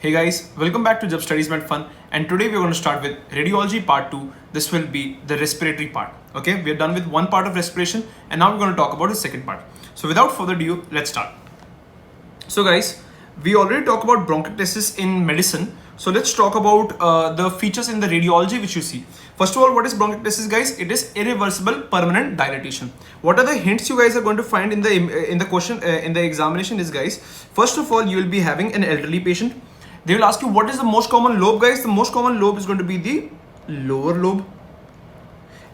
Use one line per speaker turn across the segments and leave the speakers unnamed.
Hey guys, welcome back to Jab Studies Meant Fun, and today we're going to start with Radiology Part 2. This will be the respiratory part. Okay, we're done with one part of respiration and now we're going to talk about the second part. So without further ado, let's start. So guys, we already talked about bronchiectasis in medicine. So let's talk about the features in the radiology which you see. First of all, what is bronchiectasis, guys? It is irreversible permanent dilatation. What are the hints you guys are going to find in the question in the examination is, guys, first of all, you will be having an elderly patient. They will ask you what is the most common lobe, guys. The most common lobe is going to be the lower lobe.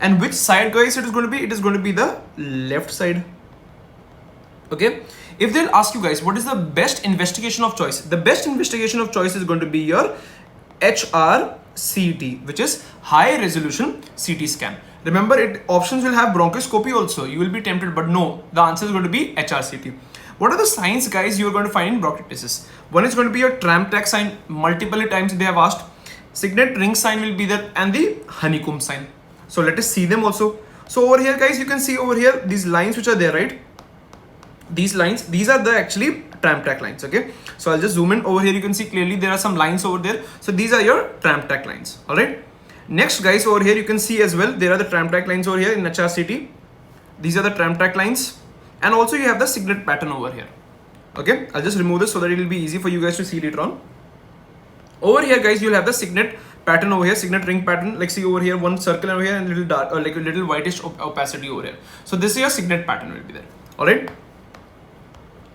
And which side, guys, it is going to be? It is going to be the left side. Okay. If they'll ask you, guys, what is the best investigation of choice? The best investigation of choice is going to be your HRCT, which is high resolution CT scan. Remember, options will have bronchoscopy also. You will be tempted, but no, the answer is going to be HRCT. What are the signs, guys, you are going to find in bronchiectasis? One is going to be your Tramp-Track sign. Multiple times they have asked. Signet ring sign will be there, and the honeycomb sign. So let us see them also. So over here, guys, you can see over here these lines which are there, right? These lines, these are the actually Tramp-Track lines. Okay, so I'll just zoom in. Over here you can see clearly there are some lines over there. So these are your Tramp-Track lines. All right. Next, guys, over here you can see as well there are the Tramp-Track lines over here in HRCT. These are the Tramp-Track lines. And also you have the signet pattern over here. Okay, I'll just remove this so that it will be easy for you guys to see later on. Over here, guys, you'll have the signet pattern over here, signet ring pattern. Like, see over here, one circle over here and little dark, or like a little whitish opacity over here. So this is your signet pattern will be there. All right.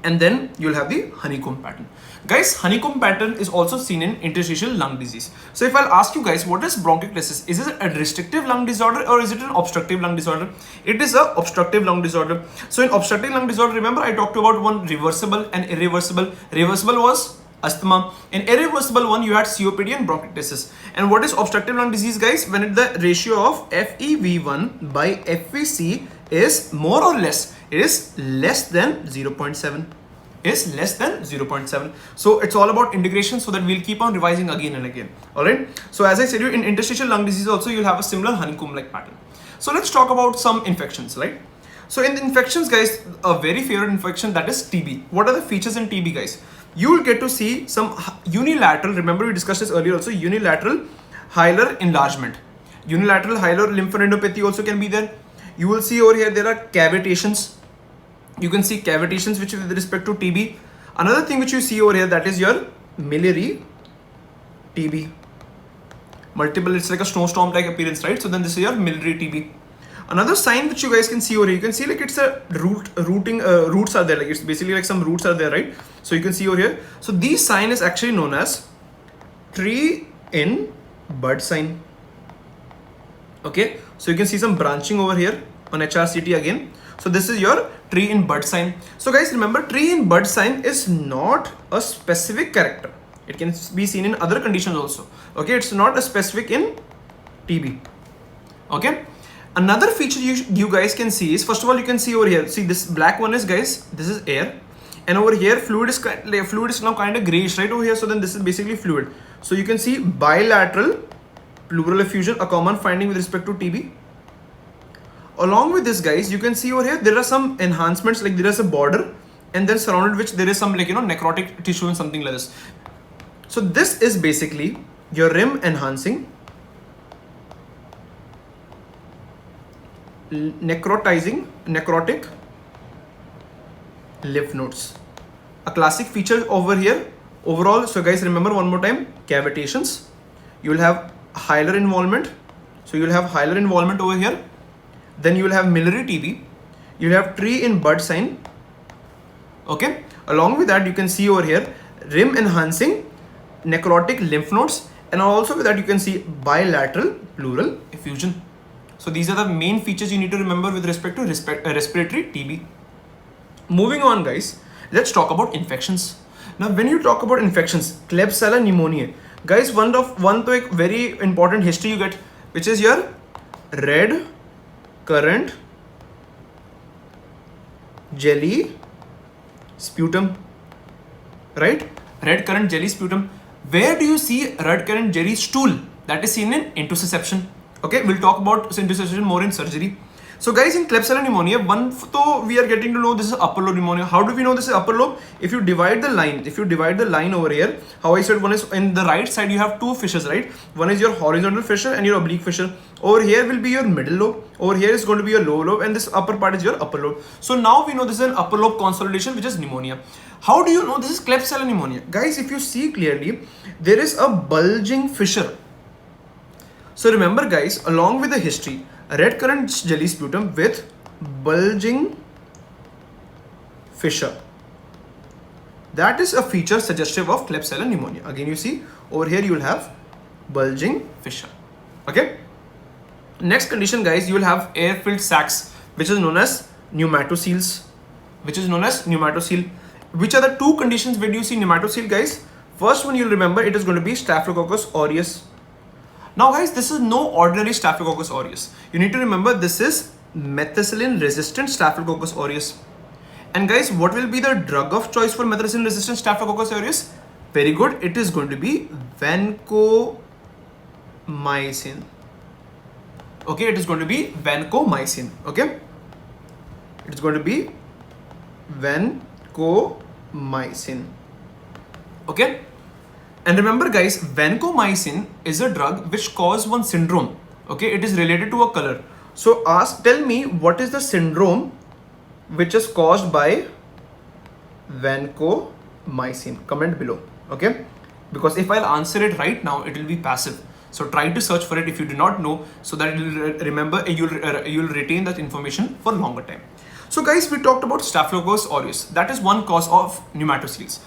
And then you'll have the honeycomb pattern. Guys, honeycomb pattern is also seen in interstitial lung disease. So if I'll ask you guys, what is bronchiectasis? Is it a restrictive lung disorder or is it an obstructive lung disorder? It is a obstructive lung disorder. So in obstructive lung disorder, remember I talked about one reversible and irreversible. Reversible was asthma. In irreversible one, you had COPD and bronchiectasis. And what is obstructive lung disease, guys? When the ratio of FEV1 by FVC is more or less, it is less than 0.7. Is less than 0.7. So it's all about integration, so that we'll keep on revising again and again. All right. So as I said, you in interstitial lung disease also you'll have a similar honeycomb-like pattern. So let's talk about some infections, right? So in the infections, guys, a very favorite infection, that is TB. What are the features in TB, guys? You will get to see some unilateral. Remember we discussed this earlier also. Unilateral hilar enlargement. Unilateral hilar lymphadenopathy also can be there. You will see over here there are cavitations. You can see cavitations which with respect to TB. Another thing which you see over here, that is your miliary TB. Multiple, it's like a snowstorm like appearance, right? So then this is your miliary TB. Another sign which you guys can see over here, you can see like it's a roots are there, like it's basically like some roots are there, right? So you can see over here. So this sign is actually known as tree in bud sign. Okay, so you can see some branching over here on HRCT again. So this is your tree in bud sign. So guys, remember, tree in bud sign is not a specific character. It can be seen in other conditions also. Okay, it's not a specific in TB. Okay, another feature you guys can see is, first of all, you can see over here, see this black one is, guys, this is air, and over here fluid is now kind of grayish right over here. So then this is basically fluid. So you can see bilateral pleural effusion, a common finding with respect to TB. Along with this, guys, you can see over here there are some enhancements, like there is a border and then surrounded which there is some, like, you know, necrotic tissue and something like this. So this is basically your rim enhancing necrotic lymph nodes. A classic feature over here overall. So guys, remember one more time, cavitations. You will have hilar involvement. So you will have hilar involvement over here. Then you will have miliary TB. You will have tree in bud sign. Okay. Along with that, you can see over here rim enhancing necrotic lymph nodes, and also with that you can see bilateral pleural effusion. So these are the main features you need to remember with respect to respiratory TB. Moving on, guys, let's talk about infections. Now, when you talk about infections, Klebsiella pneumoniae, guys, one very important history you get, which is your red currant jelly sputum, right? Red currant jelly sputum. Where do you see red currant jelly stool? That is seen in intussusception. Okay, we'll talk about intussusception more in surgery. So guys, in Klebsiella pneumonia, we are getting to know this is upper lobe pneumonia. How do we know this is upper lobe? If you divide the line over here, how I said, one is in the right side, you have two fissures, right? One is your horizontal fissure and your oblique fissure. Over here will be your middle lobe. Over here is going to be your lower lobe, and this upper part is your upper lobe. So now we know this is an upper lobe consolidation, which is pneumonia. How do you know this is Klebsiella pneumonia? Guys, if you see clearly, there is a bulging fissure. So remember guys, along with the history, red currant jelly sputum with bulging fissure. That is a feature suggestive of Klebsiella pneumonia. Again, you see over here you will have bulging fissure. Okay. Next condition, guys, you will have air-filled sacs, which is known as pneumatoceles. Which are the two conditions where do you see pneumatocele, guys? First one you'll remember, it is going to be Staphylococcus aureus. Now guys, this is no ordinary Staphylococcus aureus. You need to remember this is methicillin resistant Staphylococcus aureus. And guys, what will be the drug of choice for methicillin resistant Staphylococcus aureus? Very good, it is going to be vancomycin. Okay, it is going to be vancomycin. Okay, it is going to be vancomycin. Okay. And remember guys, vancomycin is a drug which causes one syndrome. Okay, it is related to a color. So tell me what is the syndrome which is caused by vancomycin? Comment below. Okay, because if I'll answer it right now, it will be passive. So try to search for it if you do not know, so that you'll remember, you'll retain that information for longer time. So guys, we talked about Staphylococcus aureus. That is one cause of pneumatoceles.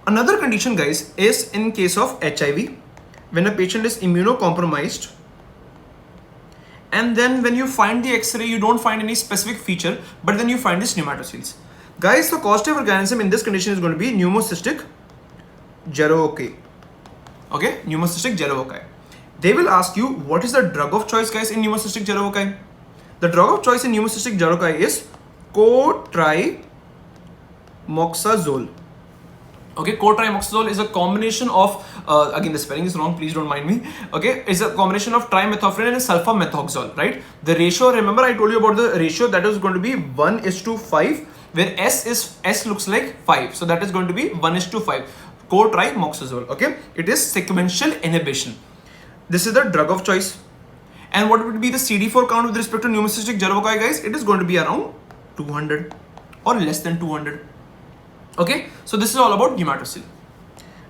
Another condition, guys, is in case of HIV, when a patient is immunocompromised, and then when you find the X-ray, you don't find any specific feature, but then you find this pneumatoceles. Guys, the causative organism in this condition is going to be pneumocystic Jabberwocky. Okay, pneumocystic Jabberwocky. They will ask you what is the drug of choice, guys, in pneumocystic Jabberwocky. The drug of choice in pneumocystic Jabberwocky is cotrimoxazole. Okay, cotrimoxazole is a combination of, again the spelling is wrong, please don't mind me. Okay, it's a combination of trimethoprim and sulfamethoxazole, right? The ratio, remember I told you about the ratio, that is going to be 1:5, where S looks like 5. So that is going to be 1:5. Cotrimoxazole, okay? It is sequential inhibition. This is the drug of choice. And what would be the CD4 count with respect to pneumocystic Jabberwocky, guys? It is going to be around 200 or less than 200. Okay, so this is all about pneumatocele.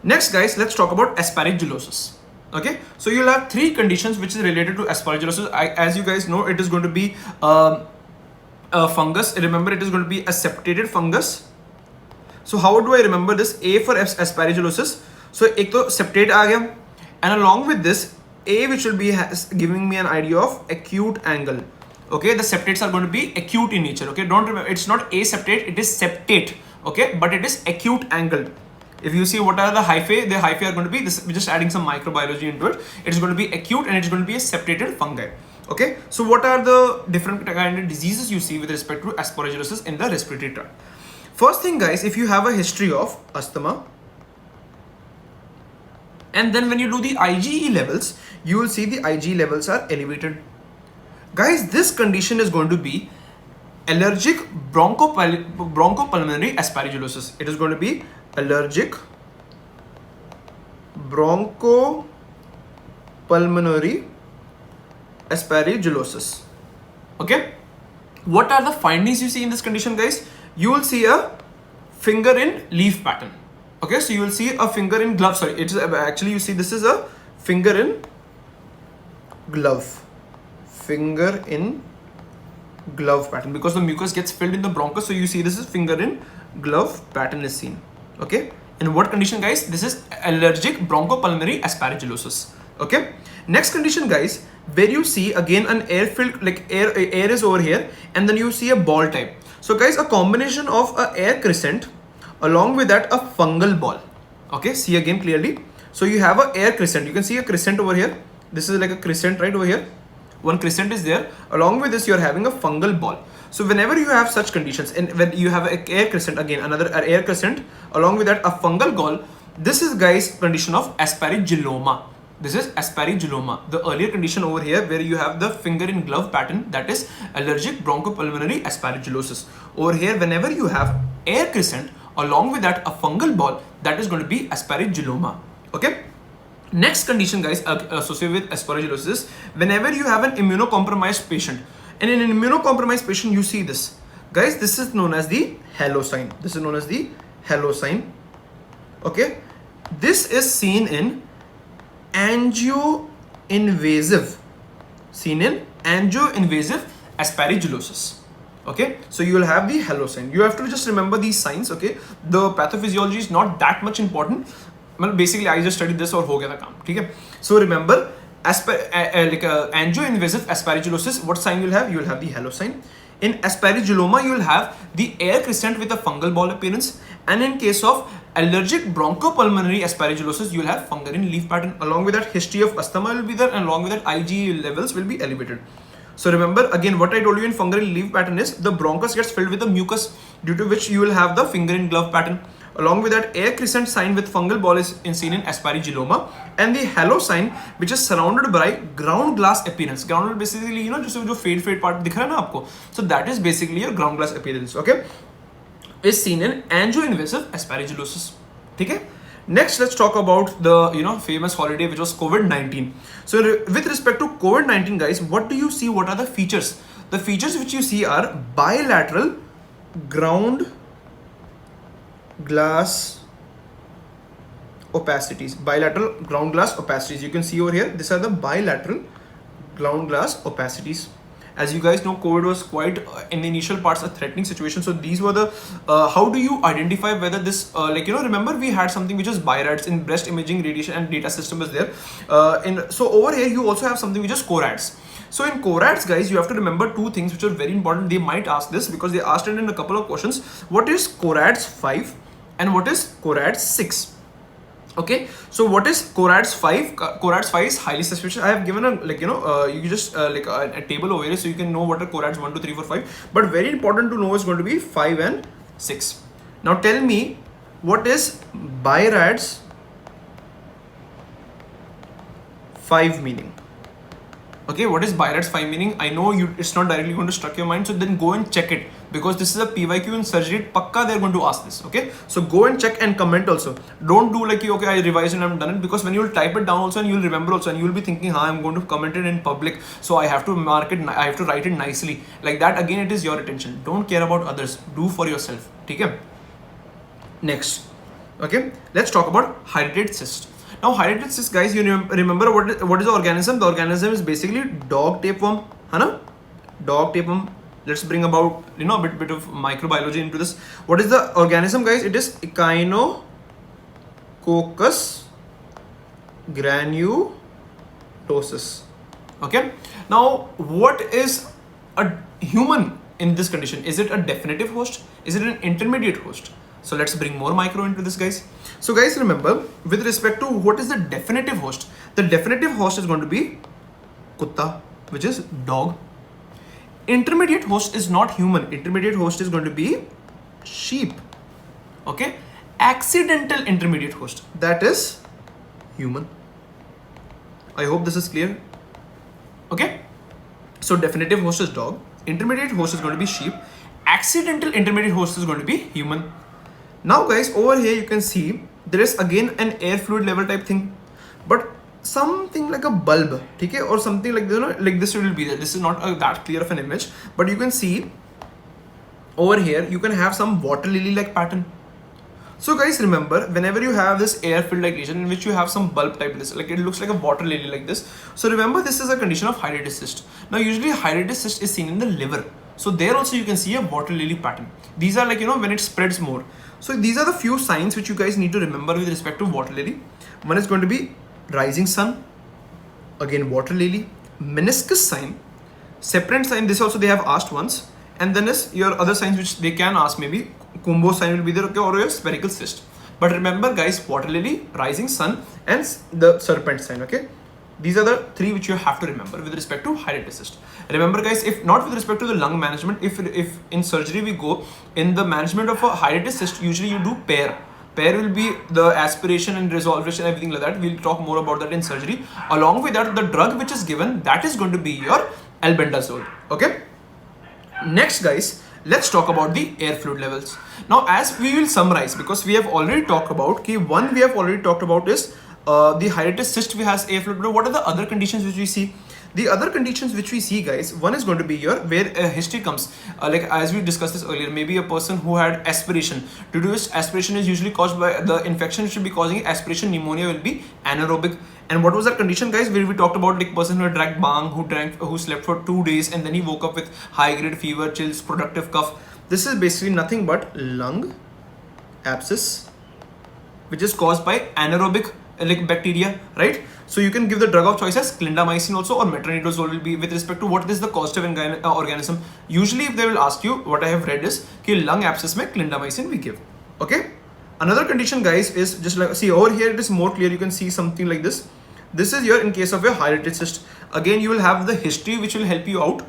Next, guys, let's talk about Aspergillosis. Okay, so you'll have three conditions which is related to Aspergillosis. As you guys know, it is going to be a fungus. Remember, it is going to be a septated fungus. So how do I remember this? A for Aspergillosis. So ek to septate aa gaya, and along with this A, which will be giving me an idea of acute angle. Okay, the septates are going to be acute in nature. Okay, don't remember, it's not a septate, it is septate. Okay, but it is acute angle. If you see what are the hyphae are going to be this. We're just adding some microbiology into it. It is going to be acute and it's going to be a septated fungi. Okay, so what are the different kind of diseases you see with respect to Aspergillosis in the respiratory tract? First thing, guys, if you have a history of asthma, and then when you do the IgE levels, you will see the IgE levels are elevated. Guys, this condition is going to be allergic bronchopulmonary aspergillosis. It is going to be allergic bronchopulmonary aspergillosis. Okay, what are the findings you see in this condition, guys? You will see a finger in leaf pattern. Okay, so you will see a finger in glove. Sorry, it's actually, you see this is a finger in glove. Finger in glove pattern, because the mucus gets filled in the bronchus. So you see this is finger in glove pattern is seen. Okay, in what condition, guys? This is allergic bronchopulmonary aspergillosis. Okay, next condition, guys, where you see again an air filled, like air is over here, and then you see a ball type. So guys, a combination of a air crescent along with that a fungal ball. Okay, see again clearly. So you have a air crescent. You can see a crescent over here. This is like a crescent right over here. One crescent is there. Along with this, you are having a fungal ball. So whenever you have such conditions, and when you have an air crescent, again another air crescent, along with that a fungal ball, this is, guys, condition of aspergilloma. This is Aspergilloma, the earlier condition over here where you have the finger in glove pattern, that is allergic bronchopulmonary aspergillosis. Over here, whenever you have air crescent, along with that a fungal ball, that is going to be Aspergilloma. Okay. Next condition, guys, associated with aspergillosis is whenever you have an immunocompromised patient. And in an immunocompromised patient, you see this. Guys, this is known as the halo sign. This is known as the halo sign. Okay. This is seen in angioinvasive aspergillosis. Okay, so you will have the halo sign. You have to just remember these signs. Okay, the pathophysiology is not that much important. Well, basically I just studied this और हो गया था काम, ठीक है? So remember, angioinvasive aspergillosis, what sign you will have? You will have the halo sign. In aspergilloma, you will have the air crescent with a fungal ball appearance, and in case of allergic bronchopulmonary aspergillosis, you will have fungal in leaf pattern. Along with that, history of asthma will be there, and along with that, IgE levels will be elevated. So remember again, what I told you in fungal in leaf pattern is the bronchus gets filled with the mucus, due to which you will have the finger in glove pattern. Along with that, air crescent sign with fungal ball is seen in aspergilloma, and the halo sign, which is surrounded by ground glass appearance. Ground glass basically, you know, just जो fade part दिख रहा है ना आपको, so that is basically your ground glass appearance. Okay, is seen in angioinvasive aspergillosis. ठीक है? Next, let's talk about the famous holiday, which was COVID-19. So with respect to COVID-19, guys, what do you see? What are the features? The features which you see are bilateral ground glass opacities. Bilateral ground glass opacities. You can see over here. These are the bilateral ground glass opacities. As you guys know, COVID was quite in the initial parts a threatening situation. So these were the how do you identify whether this remember we had something which is BIRADS in breast imaging radiation and data system is there. So over here you also have something which is CORADS. So in CORADS, guys, you have to remember two things which are very important. They might ask this because they asked it in a couple of questions. What is CORADS 5 and what is CORADS 6? Okay, so what is CORADS 5? CORADS 5 is highly suspicious. I have given a you just a table over here so you can know what are CORADS 1, 2, 3, 4, 5. But very important to know is going to be 5 and 6. Now tell me, what is BIRADS 5 meaning? Okay, what is BIRADS 5 meaning? I know it's not directly going to struck your mind, so then go and check it, because this is a PYQ in surgery. Pakka they're going to ask this. Okay, so go and check and comment also. Don't do like, okay, I revised and I'm done it, because when you will type it down also and you will remember also, and you will be thinking, I'm going to comment it in public, so I have to mark it, I have to write it nicely like that. Again, it is your attention. Don't care about others. Do for yourself. Okay. Next, okay, let's talk about hydatid cyst. Now, hydatid cyst, guys, you remember what is the organism? The organism is basically dog tapeworm, Hana? Dog tapeworm. Let's bring about a bit of microbiology into this. What is the organism, guys? It is Echinococcus granulosus. Okay. Now, what is a human in this condition? Is it a definitive host? Is it an intermediate host? So let's bring more micro into this, guys. So guys, remember, with respect to what is the definitive host, the definitive host is going to be kutta, which is dog. Intermediate host is not human. Intermediate host is going to be sheep. Okay. Accidental intermediate host, that is human. I hope this is clear. Okay. So definitive host is dog. Intermediate host is going to be sheep. Accidental intermediate host is going to be human. Now guys, over here you can see there is again an air fluid level type thing, but something like a bulb, okay, or something like this, like this will be there. This is not that clear of an image, but you can see over here you can have some water lily like pattern. So guys, remember, whenever you have this air filled like region in which you have some bulb type this, like it looks like a water lily like this. So remember, this is a condition of hydatid cyst. Now usually hydatid cyst is seen in the liver. So there also you can see a water lily pattern. These are like, when it spreads more. So these are the few signs which you guys need to remember with respect to water lily. One is going to be rising sun, again water lily, meniscus sign, separate sign. This also they have asked once, and then is your other signs which they can ask, maybe Kumbo sign will be there, okay, or your spherical cyst. But remember guys, water lily, rising sun, and the serpent sign. Okay, these are the three which you have to remember with respect to hydatid cyst. Remember guys, if not with respect to the lung management, if in surgery we go in the management of a hydatid cyst, usually you do pair. pair will be the aspiration and resolution, everything like that. We'll talk more about that in surgery. Along with that, the drug which is given, that is going to be your albendazole. Okay. Next, guys, let's talk about the air fluid levels. Now, as we will summarize, because we have already talked about, one we have already talked about is the Hydatid cyst we has air fluid. But what are the other conditions which we see? The other conditions which we see, guys, one is going to be here where a history comes, like as we discussed this earlier, maybe a person who had aspiration. Due to which aspiration is usually caused by the infection should be causing aspiration pneumonia will be anaerobic. And what was that condition, guys, where we talked about like person who had drank bang, who slept for 2 days and then he woke up with high grade fever, chills, productive cough. This is basically nothing but lung abscess, which is caused by anaerobic like bacteria, right? So you can give the drug of choice as clindamycin also, or metronidazole will be with respect to what is the causative organism. Usually if they will ask you, what I have read is कि lung abscess में clindamycin we give. Okay. Another condition, guys, is just like, see over here it is more clear. You can see something like this. This is here in case of a Hydatid cyst. Again, you will have the history which will help you out.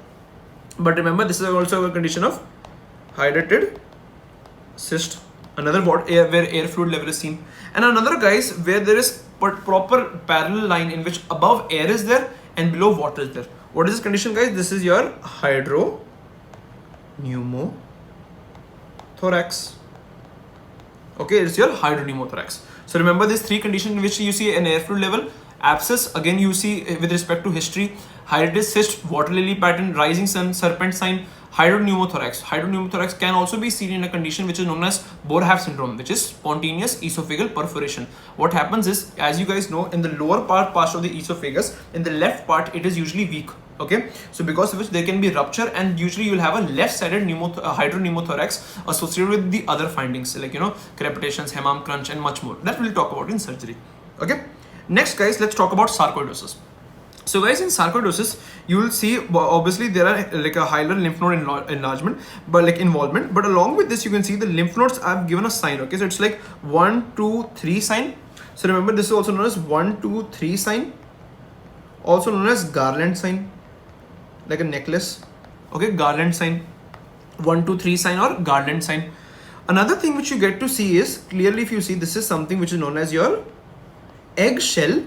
But remember, this is also a condition of Hydatid cyst. Another where air fluid level is seen. And another, guys, where there is proper parallel line in which above air is there and below water is there. What is this condition, guys? This is your Hydropneumothorax. Okay, it's your Hydropneumothorax. So remember these 3 conditions in which you see an air fluid level. Abscess, again you see with respect to history. Hydatid cyst, water lily pattern, rising sun, serpent sign. Hydropneumothorax. Hydropneumothorax can also be seen in a condition which is known as Boerhaave syndrome, which is spontaneous esophageal perforation. What happens is, as you guys know, in the lower part of the esophagus, in the left part, it is usually weak. Okay, so because of which there can be rupture, and usually you will have a left-sided hydropneumothorax associated with the other findings like crepitations, hemam, crunch, and much more. That we'll talk about in surgery. Okay, next, guys, let's talk about sarcoidosis. So, guys, in sarcoidosis, you will see obviously there are like a higher lymph node enlargement, but like involvement. But along with this, you can see the lymph nodes have given a sign. Okay, so it's like 1, 2, 3 sign. So remember, this is also known as 1, 2, 3 sign, also known as garland sign. Like a necklace. Okay, garland sign, 1, 2, 3 sign or garland sign. Another thing which you get to see is clearly, if you see, this is something which is known as your eggshell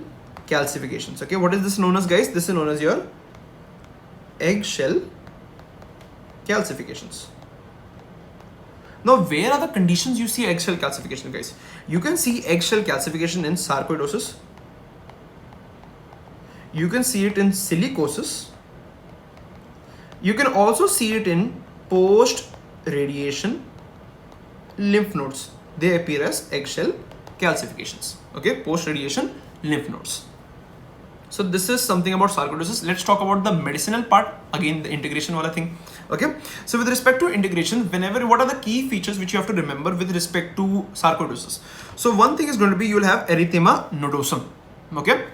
calcifications. Okay, what is this known as, guys? This is known as your eggshell calcifications. Now, where are the conditions you see eggshell calcification, guys? You can see eggshell calcification in sarcoidosis. You can see it in silicosis. You can also see it in post-radiation lymph nodes. They appear as eggshell calcifications. Okay, post-radiation lymph nodes. So this is something about sarcoidosis. Let's talk about the medicinal part. Again, the integration wala thing. Okay, so with respect to integration, what are the key features which you have to remember with respect to sarcoidosis? So one thing is going to be, you will have erythema nodosum. Okay.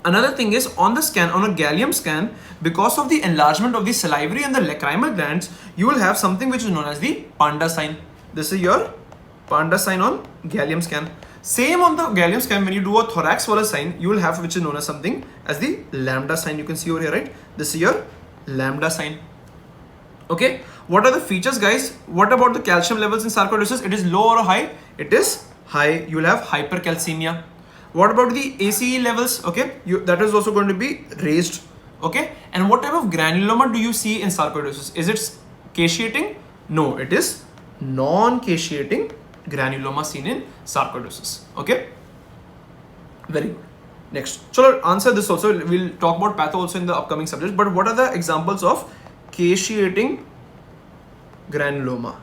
Another thing is, on the scan, on a gallium scan, because of the enlargement of the salivary and the lacrimal glands, you will have something which is known as the panda sign. This is your panda sign on gallium scan. Same on the gallium scan, when you do a thorax wala sign, you will have which is known as something as the lambda sign. You can see over here, right? This is your lambda sign. Okay. What are the features, guys? What about the calcium levels in sarcoidosis? It is low or high? It is high. You will have hypercalcemia. What about the ACE levels? Okay, that is also going to be raised. Okay, and what type of granuloma do you see in sarcoidosis? Is it caseating? No, it is non-caseating granuloma seen in sarcoidosis. Okay, very good. Next, so answer this also. We'll talk about patho also in the upcoming subjects. But what are the examples of caseating granuloma?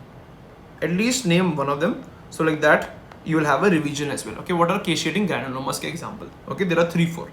At least name one of them. So like that, you will have a revision as well. Okay, what are caseating granulomas example? Okay, there are 3, 4.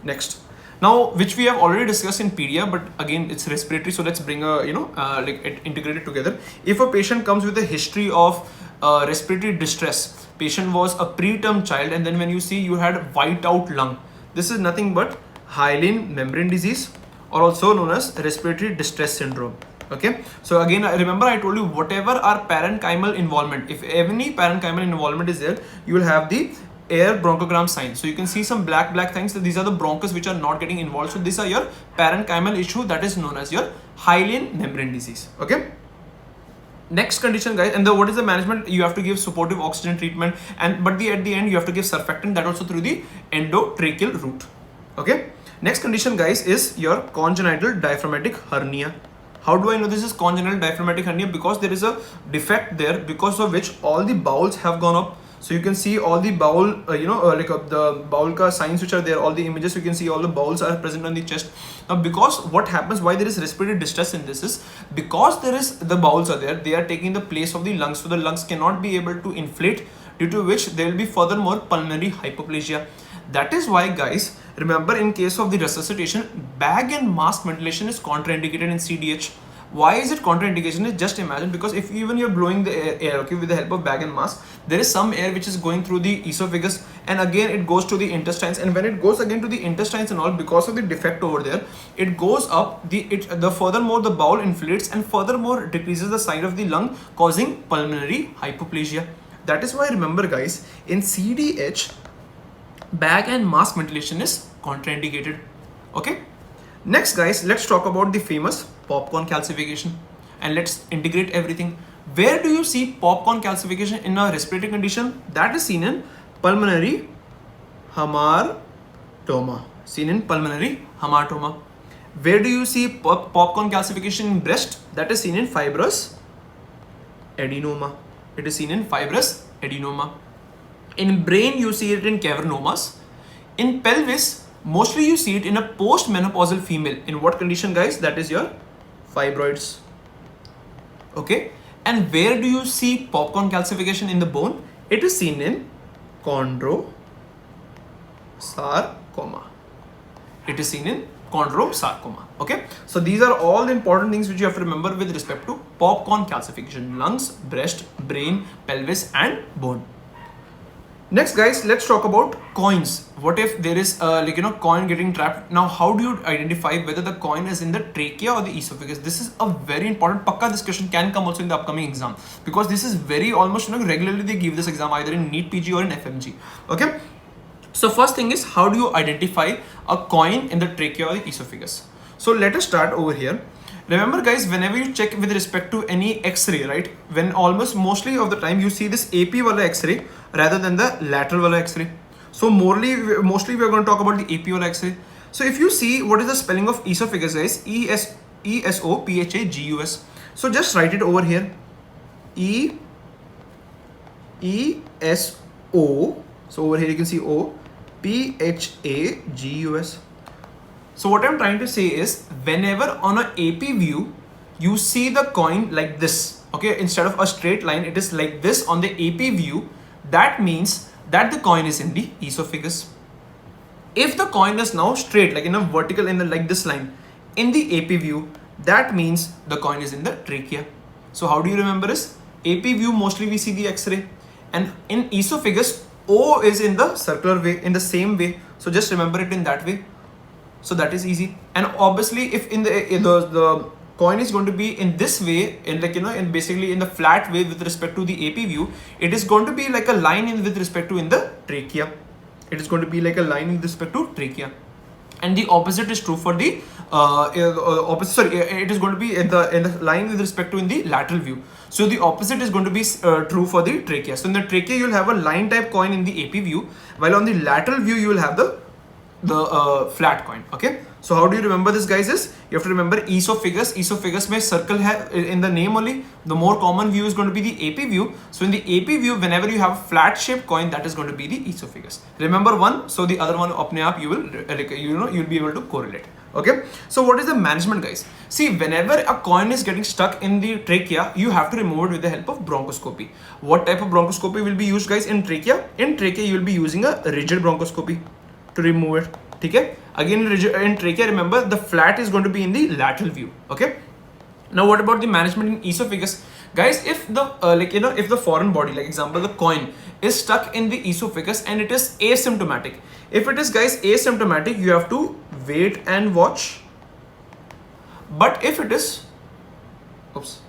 Next, now which we have already discussed in pedia, but again it's respiratory, so let's bring a integrate it together. If a patient comes with a history of respiratory distress, patient was a preterm child, and then when you see you had white out lung, this is nothing but hyaline membrane disease, or also known as respiratory distress syndrome. Okay, so again, remember I told you, whatever are parenchymal involvement, if any parenchymal involvement is there, you will have the air bronchogram sign. So you can see some black things. So these are the bronchus which are not getting involved. So these are your parenchymal issue, that is known as your hyaline membrane disease. Okay, Next condition, guys, and what is the management? You have to give supportive oxygen treatment, and at the end you have to give surfactant, that also through the endotracheal route. Okay. Next condition, guys, is your congenital diaphragmatic hernia. How do I know this is congenital diaphragmatic hernia? Because there is a defect there, because of which all the bowels have gone up. So you can see all the bowel, the bowel ka signs which are there, all the images, you can see all the bowels are present on the chest. Now, because what happens, why there is respiratory distress in this is because the bowels are there, they are taking the place of the lungs. So the lungs cannot be able to inflate, due to which there will be furthermore pulmonary hypoplasia. That is why, guys, remember, in case of the resuscitation, bag and mask ventilation is contraindicated in CDH. Why is it contraindication? Just imagine, because if even you're blowing the air, okay, with the help of bag and mask, there is some air which is going through the esophagus, and again it goes to the intestines, and when it goes again to the intestines and all, because of the defect over there, it goes up, the furthermore the bowel inflates, and furthermore decreases the size of the lung, causing pulmonary hypoplasia. That is why, remember, guys, in CDH, bag and mask ventilation is contraindicated. Okay. Next, guys, let's talk about the famous popcorn calcification, and let's integrate everything. Where do you see popcorn calcification in a respiratory condition? That is seen in pulmonary hamartoma. Where do you see popcorn calcification in breast? That is seen in fibrous adenoma. In brain, you see it in cavernomas. In pelvis, mostly you see it in a post-menopausal female. In what condition, guys? That is your fibroids. Okay. And where do you see popcorn calcification in the bone? It is seen in chondrosarcoma. Okay. So these are all the important things which you have to remember with respect to popcorn calcification: lungs, breast, brain, pelvis, and bone. Next, guys, let's talk about coins. What if there is coin getting trapped? Now, how do you identify whether the coin is in the trachea or the esophagus? This is a very important, pakka, this question can come also in the upcoming exam, because this is very almost regularly they give this exam either in NEET PG or in Fmge. Okay. So first thing is, how do you identify a coin in the trachea or the esophagus? So let us start over here. Remember, guys, whenever you check with respect to any X-ray, right, when mostly of the time you see this AP wala X-ray rather than the lateral wala X-ray. So mostly we are going to talk about the AP wala X-ray. So if you see what is the spelling of esophagus, guys, ESOPHAGUS. So just write it over here. ESO. So over here you can see O, PHAGUS. So what I'm trying to say is, whenever on an AP view, you see the coin like this, okay, instead of a straight line, it is like this on the AP view. That means that the coin is in the esophagus. If the coin is now straight, like in a vertical, like this line, in the AP view, that means the coin is in the trachea. So how do you remember this? AP view, mostly we see the X-ray, and in esophagus, O is in the circular way, in the same way. So just remember it in that way. So that is easy. And obviously, if in the coin is going to be in this way, in basically in the flat way with respect to the AP view, it is going to be like a line with respect to in the trachea. It is going to be like a line with respect to trachea. And the opposite is true for the it is going to be in the line with respect to in the lateral view. So the opposite is going to be true for the trachea. So in the trachea, you will have a line type coin in the AP view, while on the lateral view you will have the flat coin. Okay. So how do you remember this, guys? Is you have to remember esophagus. Esophagus may circle hai in the name only. The more common view is going to be the AP view. So in the AP view, whenever you have a flat shaped coin, that is going to be the esophagus. Remember one, so the other one apne aap you will you'll be able to correlate. Okay. So what is the management, guys? See, whenever a coin is getting stuck in the trachea, you have to remove it with the help of bronchoscopy. What type of bronchoscopy will be used, guys, in trachea? In trachea, you will be using a rigid bronchoscopy to remove it. Okay. Again, in trachea, remember the flat is going to be in the lateral view. Okay. Now, what about the management in esophagus, guys? If the if the foreign body, like example, the coin is stuck in the esophagus and it is asymptomatic. If it is, guys, asymptomatic, you have to wait and watch. But if it is, oops,